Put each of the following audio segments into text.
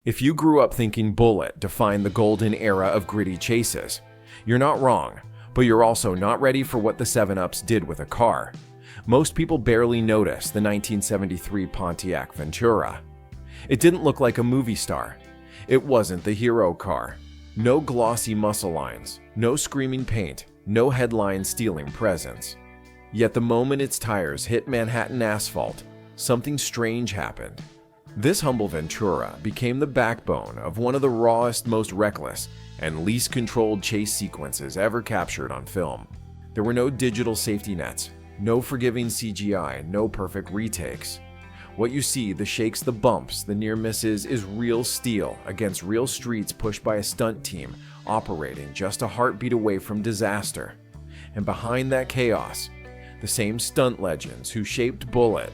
If you grew up thinking Bullitt defined the golden era of gritty chases, you're not wrong, but you're also not ready for what the 7-Ups did with a car. Most people barely noticed the 1973 Pontiac Ventura. It didn't look like a movie star. It wasn't the hero car. No glossy muscle lines, no screaming paint, no headline-stealing presence. Yet the moment its tires hit Manhattan asphalt, something strange happened. This humble Ventura became the backbone of one of the rawest, most reckless, and least controlled chase sequences ever captured on film. There were no digital safety nets, no forgiving CGI, no perfect retakes. What you see, the shakes, the bumps, the near misses, is real steel against real streets pushed by a stunt team operating just a heartbeat away from disaster. And behind that chaos, the same stunt legends who shaped Bullitt.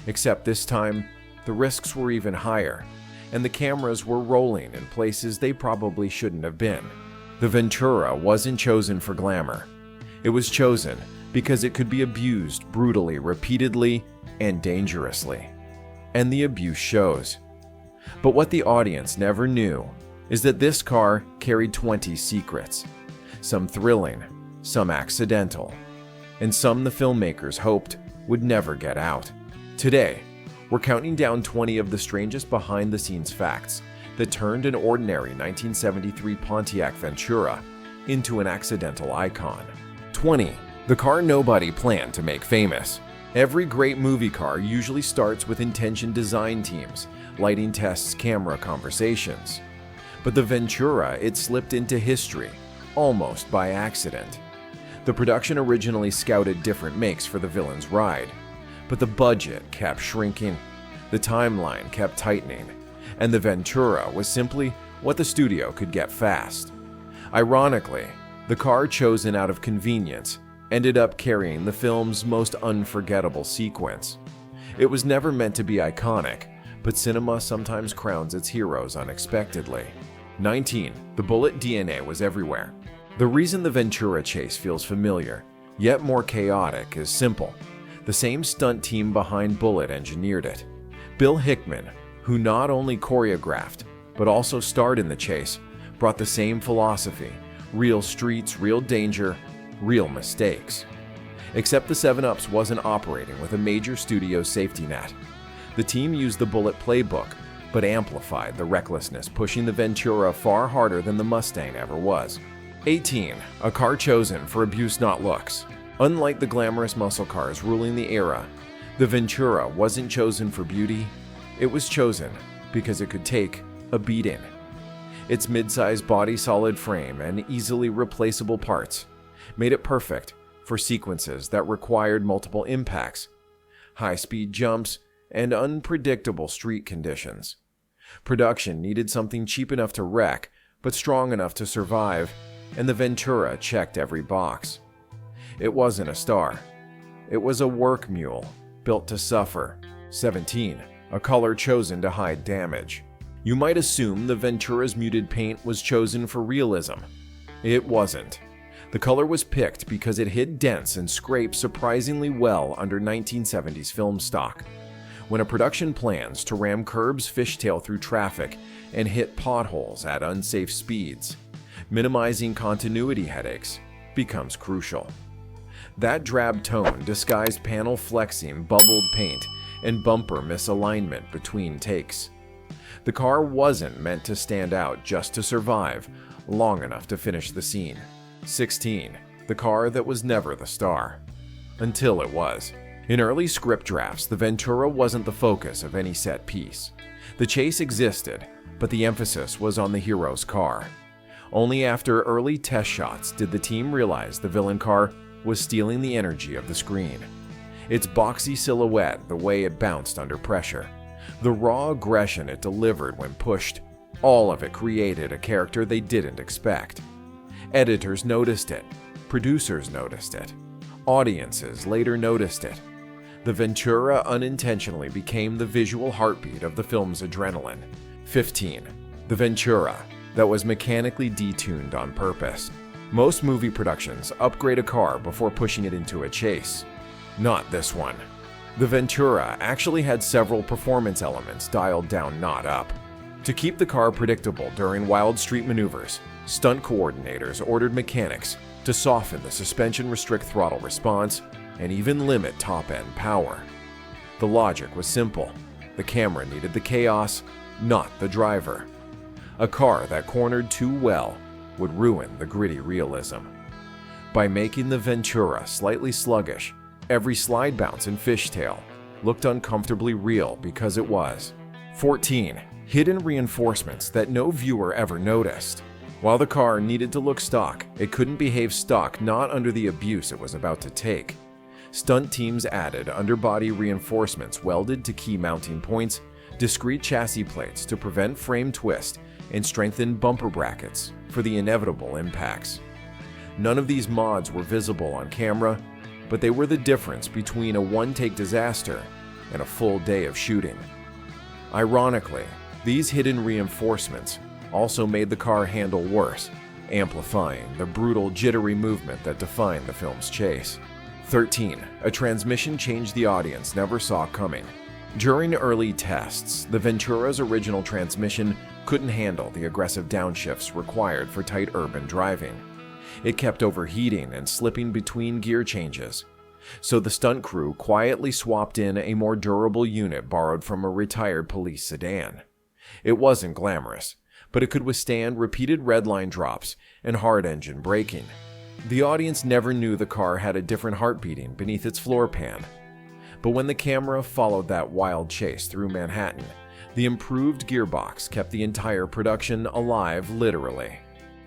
Except this time, the risks were even higher, and the cameras were rolling in places they probably shouldn't have been. The Ventura wasn't chosen for glamour. It was chosen because it could be abused brutally, repeatedly, and dangerously. And the abuse shows. But what the audience never knew is that this car carried 20 secrets. Some thrilling, some accidental, and some the filmmakers hoped would never get out. Today, we're counting down 20 of the strangest behind-the-scenes facts that turned an ordinary 1973 Pontiac Ventura into an accidental icon. 20. The car nobody planned to make famous. Every great movie car usually starts with intention design teams, lighting tests, camera conversations. But the Ventura, it slipped into history, almost by accident. The production originally scouted different makes for the villain's ride, but the budget kept shrinking, the timeline kept tightening, and the Ventura was simply what the studio could get fast. Ironically, the car chosen out of convenience ended up carrying the film's most unforgettable sequence. It was never meant to be iconic, but cinema sometimes crowns its heroes unexpectedly. 19. The Bullitt DNA was everywhere. The reason the Ventura chase feels familiar, yet more chaotic, is simple. The same stunt team behind Bullitt engineered it. Bill Hickman, who not only choreographed, but also starred in the chase, brought the same philosophy: real streets, real danger, real mistakes. Except the 7-Ups wasn't operating with a major studio safety net. The team used the Bullitt playbook, but amplified the recklessness, pushing the Ventura far harder than the Mustang ever was. 18. A car chosen for abuse, not looks. Unlike the glamorous muscle cars ruling the era, the Ventura wasn't chosen for beauty. It was chosen because it could take a beating. Its mid-sized body, solid frame, and easily replaceable parts made it perfect for sequences that required multiple impacts, high-speed jumps, and unpredictable street conditions. Production needed something cheap enough to wreck, but strong enough to survive, and the Ventura checked every box. It wasn't a star. It was a work mule, built to suffer. 17. A color chosen to hide damage. You might assume the Ventura's muted paint was chosen for realism. It wasn't. The color was picked because it hid dents and scrapes surprisingly well under 1970s film stock. When a production plans to ram curbs fishtail through traffic and hit potholes at unsafe speeds, minimizing continuity headaches becomes crucial. That drab tone disguised panel flexing, bubbled paint, and bumper misalignment between takes. The car wasn't meant to stand out just to survive long enough to finish the scene. 16. The car that was never the star. Until it was. In early script drafts, the Ventura wasn't the focus of any set piece. The chase existed, but the emphasis was on the hero's car. Only after early test shots did the team realize the villain car was stealing the energy of the screen. Its boxy silhouette, the way it bounced under pressure, the raw aggression it delivered when pushed, all of it created a character they didn't expect. Editors noticed it, producers noticed it, audiences later noticed it. The Ventura unintentionally became the visual heartbeat of the film's adrenaline. 15. The Ventura that was mechanically detuned on purpose. Most movie productions upgrade a car before pushing it into a chase. Not this one. The Ventura actually had several performance elements dialed down, not up. To keep the car predictable during wild street maneuvers, stunt coordinators ordered mechanics to soften the suspension, restrict throttle response, and even limit top-end power. The logic was simple. The camera needed the chaos, not the driver. A car that cornered too well would ruin the gritty realism. By making the Ventura slightly sluggish, every slide bounce and fishtail looked uncomfortably real because it was. 14. Hidden reinforcements that no viewer ever noticed. While the car needed to look stock, it couldn't behave stock not under the abuse it was about to take. Stunt teams added underbody reinforcements welded to key mounting points, discrete chassis plates to prevent frame twist, and strengthened bumper brackets for the inevitable impacts. None of these mods were visible on camera, but they were the difference between a one-take disaster and a full day of shooting. Ironically, these hidden reinforcements also made the car handle worse, amplifying the brutal, jittery movement that defined the film's chase. 13. A transmission change the audience never saw coming. During early tests, the Ventura's original transmission couldn't handle the aggressive downshifts required for tight urban driving. It kept overheating and slipping between gear changes. So the stunt crew quietly swapped in a more durable unit borrowed from a retired police sedan. It wasn't glamorous, but it could withstand repeated redline drops and hard engine braking. The audience never knew the car had a different heart beating beneath its floor pan. But when the camera followed that wild chase through Manhattan, the improved gearbox kept the entire production alive literally.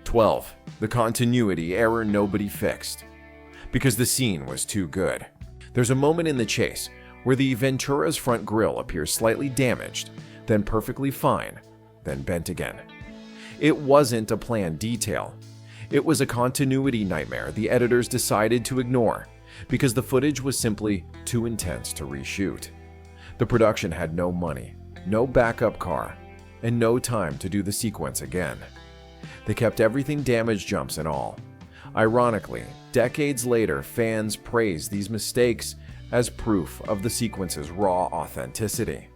12. The continuity error nobody fixed. Because the scene was too good. There's a moment in the chase where the Ventura's front grille appears slightly damaged, then perfectly fine, then bent again. It wasn't a planned detail. It was a continuity nightmare the editors decided to ignore because the footage was simply too intense to reshoot. The production had no money, no backup car, and no time to do the sequence again. They kept everything damage jumps and all. Ironically, decades later, fans praised these mistakes as proof of the sequence's raw authenticity.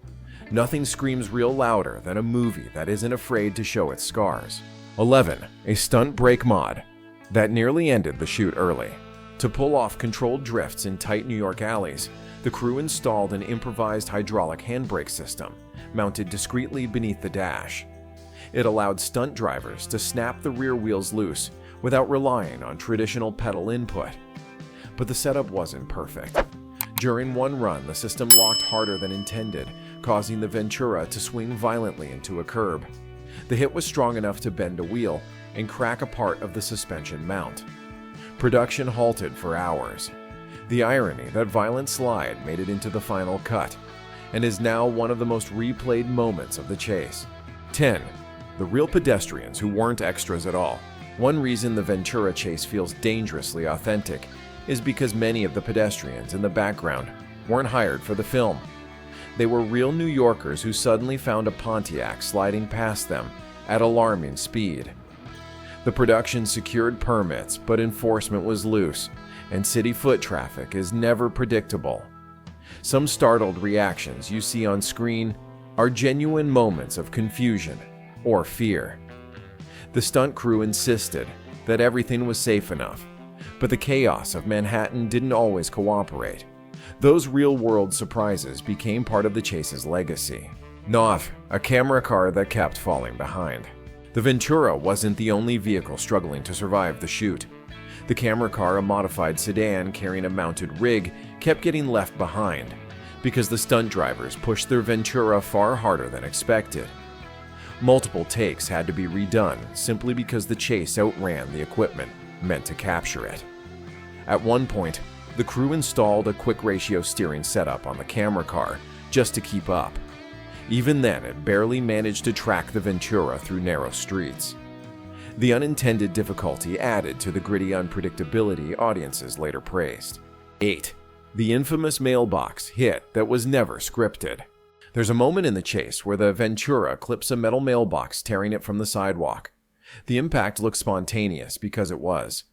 Nothing screams real louder than a movie that isn't afraid to show its scars. 11. A stunt brake mod that nearly ended the shoot early. To pull off controlled drifts in tight New York alleys, the crew installed an improvised hydraulic handbrake system mounted discreetly beneath the dash. It allowed stunt drivers to snap the rear wheels loose without relying on traditional pedal input. But the setup wasn't perfect. During one run, the system locked harder than intended, causing the Ventura to swing violently into a curb. The hit was strong enough to bend a wheel and crack a part of the suspension mount. Production halted for hours. The irony that violent slide made it into the final cut and is now one of the most replayed moments of the chase. 10. The real pedestrians who weren't extras at all. One reason the Ventura chase feels dangerously authentic is because many of the pedestrians in the background weren't hired for the film. They were real New Yorkers who suddenly found a Pontiac sliding past them at alarming speed. The production secured permits, but enforcement was loose, and city foot traffic is never predictable. Some startled reactions you see on screen are genuine moments of confusion or fear. The stunt crew insisted that everything was safe enough, but the chaos of Manhattan didn't always cooperate. Those real-world surprises became part of the chase's legacy. Not a camera car that kept falling behind. The Ventura wasn't the only vehicle struggling to survive the shoot. The camera car, a modified sedan carrying a mounted rig, kept getting left behind because the stunt drivers pushed their Ventura far harder than expected. Multiple takes had to be redone simply because the chase outran the equipment meant to capture it. At one point, the crew installed a quick ratio steering setup on the camera car just to keep up. Even then, it barely managed to track the Ventura through narrow streets. The unintended difficulty added to the gritty unpredictability audiences later praised. 8. The infamous mailbox hit that was never scripted. There's a moment in the chase where the Ventura clips a metal mailbox, tearing it from the sidewalk. The impact looks spontaneous because it was.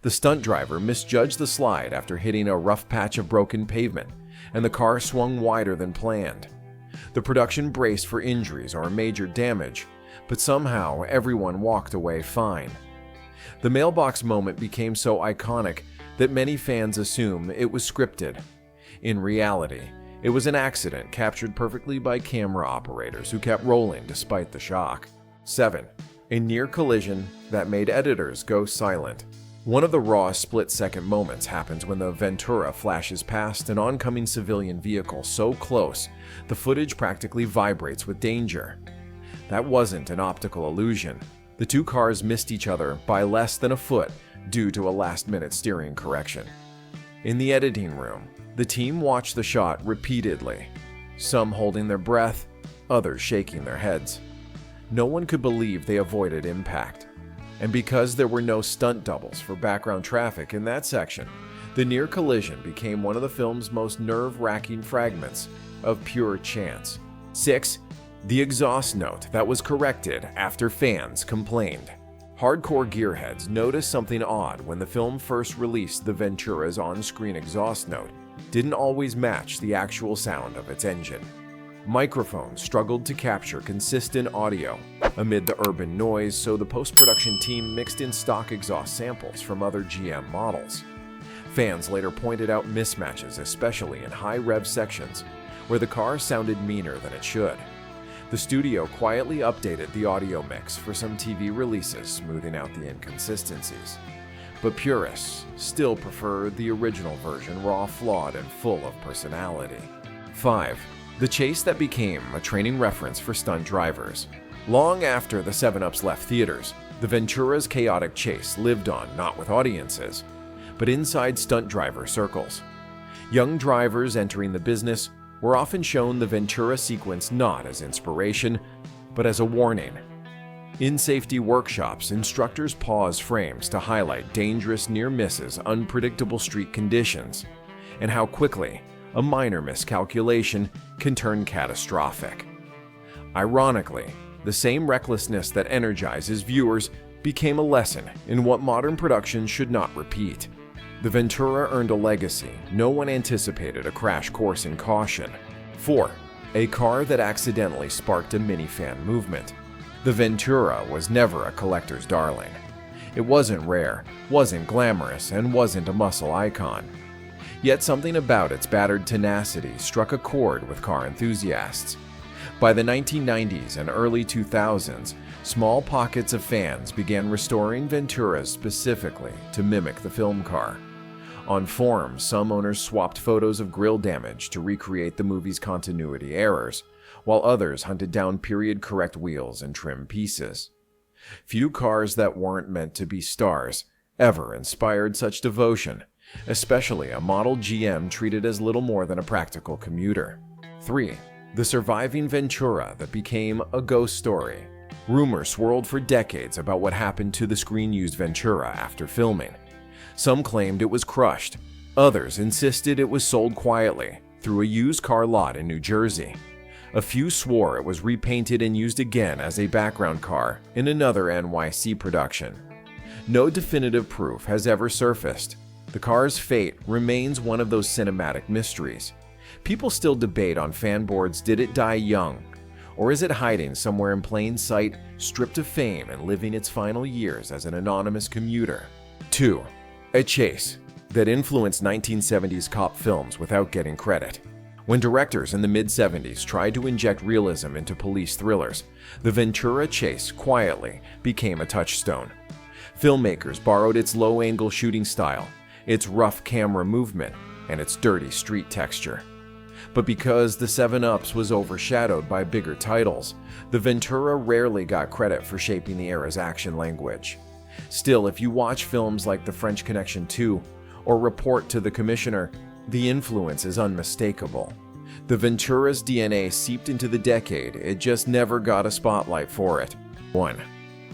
The stunt driver misjudged the slide after hitting a rough patch of broken pavement, and the car swung wider than planned. The production braced for injuries or major damage, but somehow everyone walked away fine. The mailbox moment became so iconic that many fans assume it was scripted. In reality, it was an accident captured perfectly by camera operators who kept rolling despite the shock. 7. A near collision that made editors go silent. One of the rawest split-second moments happens when the Ventura flashes past an oncoming civilian vehicle so close, the footage practically vibrates with danger. That wasn't an optical illusion. The two cars missed each other by less than a foot due to a last-minute steering correction. In the editing room, the team watched the shot repeatedly, some holding their breath, others shaking their heads. No one could believe they avoided impact. And because there were no stunt doubles for background traffic in that section, the near collision became one of the film's most nerve-wracking fragments of pure chance. 6. The exhaust note that was corrected after fans complained. Hardcore gearheads noticed something odd when the film first released. The Ventura's on-screen exhaust note didn't always match the actual sound of its engine. Microphones struggled to capture consistent audio amid the urban noise, so the post-production team mixed in stock exhaust samples from other GM models. Fans later pointed out mismatches, especially in high-rev sections, where the car sounded meaner than it should. The studio quietly updated the audio mix for some TV releases, smoothing out the inconsistencies. But purists still prefer the original version, raw, flawed, and full of personality. 5. The chase that became a training reference for stunt drivers. Long after the 7-Ups left theaters, the Ventura's chaotic chase lived on not with audiences, but inside stunt driver circles. Young drivers entering the business were often shown the Ventura sequence not as inspiration, but as a warning. In safety workshops, instructors pause frames to highlight dangerous near misses, unpredictable street conditions, and how quickly a minor miscalculation can turn catastrophic. Ironically, the same recklessness that energizes viewers became a lesson in what modern production should not repeat. The Ventura earned a legacy no one anticipated, a crash course in caution. 4. A car that accidentally sparked a minifan movement. The Ventura was never a collector's darling. It wasn't rare, wasn't glamorous, and wasn't a muscle icon. Yet something about its battered tenacity struck a chord with car enthusiasts. By the 1990s and early 2000s, small pockets of fans began restoring Venturas specifically to mimic the film car. On forums, some owners swapped photos of grille damage to recreate the movie's continuity errors, while others hunted down period-correct wheels and trim pieces. Few cars that weren't meant to be stars ever inspired such devotion, especially a model GM treated as little more than a practical commuter. 3. The surviving Ventura that became a ghost story. Rumors swirled for decades about what happened to the screen-used Ventura after filming. Some claimed it was crushed. Others insisted it was sold quietly through a used car lot in New Jersey. A few swore it was repainted and used again as a background car in another NYC production. No definitive proof has ever surfaced. The car's fate remains one of those cinematic mysteries. People still debate on fan boards, did it die young? Or is it hiding somewhere in plain sight, stripped of fame and living its final years as an anonymous commuter? 2. A chase that influenced 1970s cop films without getting credit. When directors in the mid-70s tried to inject realism into police thrillers, the Ventura chase quietly became a touchstone. Filmmakers borrowed its low-angle shooting style, its rough camera movement, and its dirty street texture. But because the 7-Ups was overshadowed by bigger titles, the Ventura rarely got credit for shaping the era's action language. Still, if you watch films like The French Connection 2 or Report to the Commissioner, the influence is unmistakable. The Ventura's DNA seeped into the decade, it just never got a spotlight for it. 1.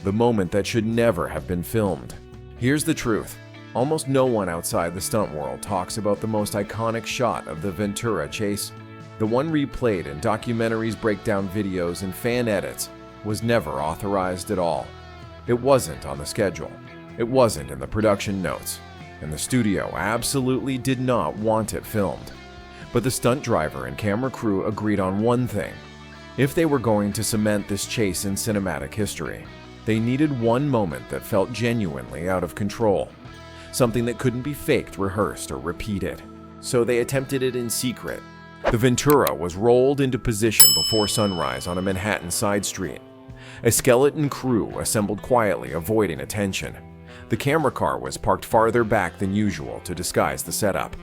The moment that should never have been filmed. Here's the truth. Almost no one outside the stunt world talks about the most iconic shot of the Ventura chase. The one replayed in documentaries, breakdown videos, and fan edits was never authorized at all. It wasn't on the schedule. It wasn't in the production notes. And the studio absolutely did not want it filmed. But the stunt driver and camera crew agreed on one thing: If they were going to cement this chase in cinematic history, they needed one moment that felt genuinely out of control, something that couldn't be faked, rehearsed, or repeated. So they attempted it in secret. The Ventura was rolled into position before sunrise on a Manhattan side street. A skeleton crew assembled quietly, avoiding attention. The camera car was parked farther back than usual to disguise the setup.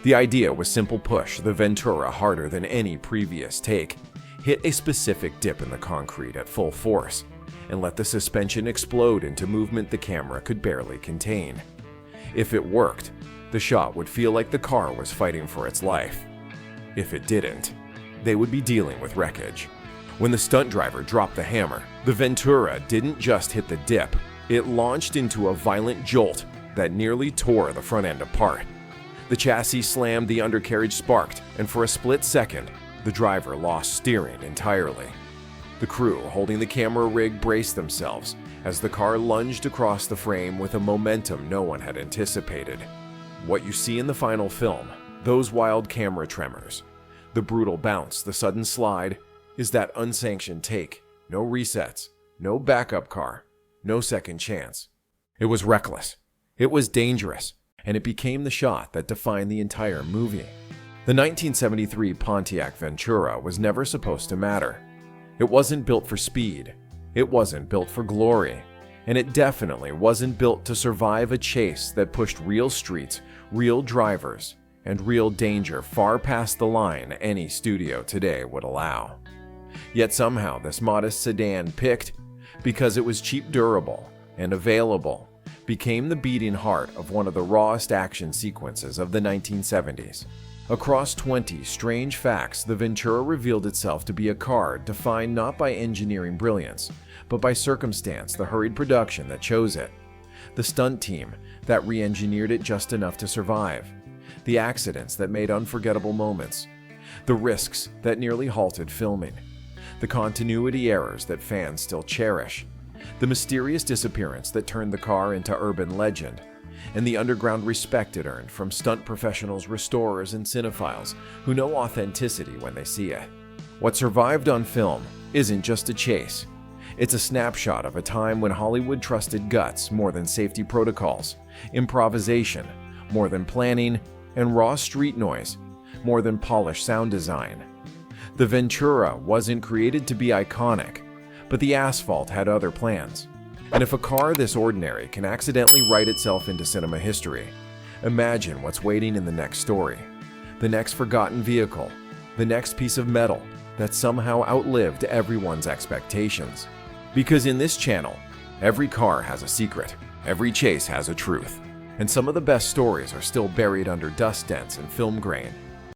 The idea was simple: push the Ventura harder than any previous take, hit a specific dip in the concrete at full force, and let the suspension explode into movement the camera could barely contain. If it worked, the shot would feel like the car was fighting for its life. If it didn't, they would be dealing with wreckage. When the stunt driver dropped the hammer, the Ventura didn't just hit the dip, it launched into a violent jolt that nearly tore the front end apart. The chassis slammed, the undercarriage sparked, and for a split second, the driver lost steering entirely. The crew holding the camera rig braced themselves as the car lunged across the frame with a momentum no one had anticipated. What you see in the final film, those wild camera tremors, the brutal bounce, the sudden slide, is that unsanctioned take. No resets, no backup car, no second chance. It was reckless, it was dangerous, and it became the shot that defined the entire movie. The 1973 Pontiac Ventura was never supposed to matter. It wasn't built for speed, it wasn't built for glory, and it definitely wasn't built to survive a chase that pushed real streets, real drivers, and real danger far past the line any studio today would allow. Yet somehow this modest sedan, picked because it was cheap, durable, and available, became the beating heart of one of the rawest action sequences of the 1970s. Across 20 strange facts, the Ventura revealed itself to be a car defined not by engineering brilliance, but by circumstance, the hurried production that chose it, the stunt team that re-engineered it just enough to survive, the accidents that made unforgettable moments, the risks that nearly halted filming, the continuity errors that fans still cherish, the mysterious disappearance that turned the car into urban legend, and the underground respect it earned from stunt professionals, restorers, and cinephiles who know authenticity when they see it. What survived on film isn't just a chase. It's a snapshot of a time when Hollywood trusted guts more than safety protocols, improvisation more than planning, and raw street noise more than polished sound design. The Ventura wasn't created to be iconic, but the asphalt had other plans. And if a car this ordinary can accidentally write itself into cinema history, imagine what's waiting in the next story, the next forgotten vehicle, the next piece of metal that somehow outlived everyone's expectations. Because in this channel, every car has a secret, every chase has a truth, and some of the best stories are still buried under dust dents and film grain.